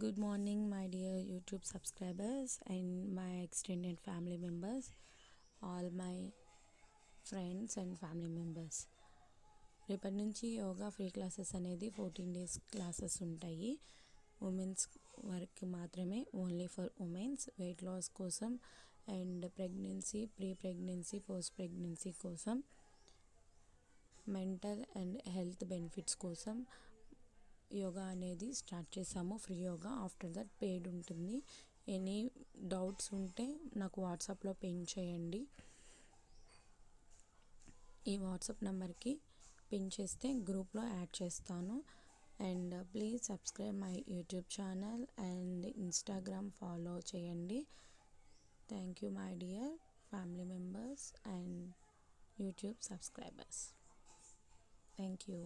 Good morning, my dear YouTube subscribers and my extended family members, all my friends and family members. రేపటి నుంచి yoga free classes అనేది 14 days classes ఉంటాయి. Women's వరకు మాత్రమే, only for women's. Weight loss కోసం and pregnancy, pre pregnancy, post pregnancy కోసం, mental and health benefits కోసం యోగా అనేది స్టార్ట్ చేసాము. Free yoga, after that paid ఉంటుంది. ఎనీ డౌట్స్ ఉంటే నాకు వాట్సాప్లో పిన్ చేయండి. ఈ వాట్సాప్ నెంబర్కి పిన్ చేస్తే గ్రూప్లో యాడ్ చేస్తాను. And please subscribe my YouTube channel and Instagram follow చేయండి. Thank you my dear family members and YouTube subscribers. Thank you.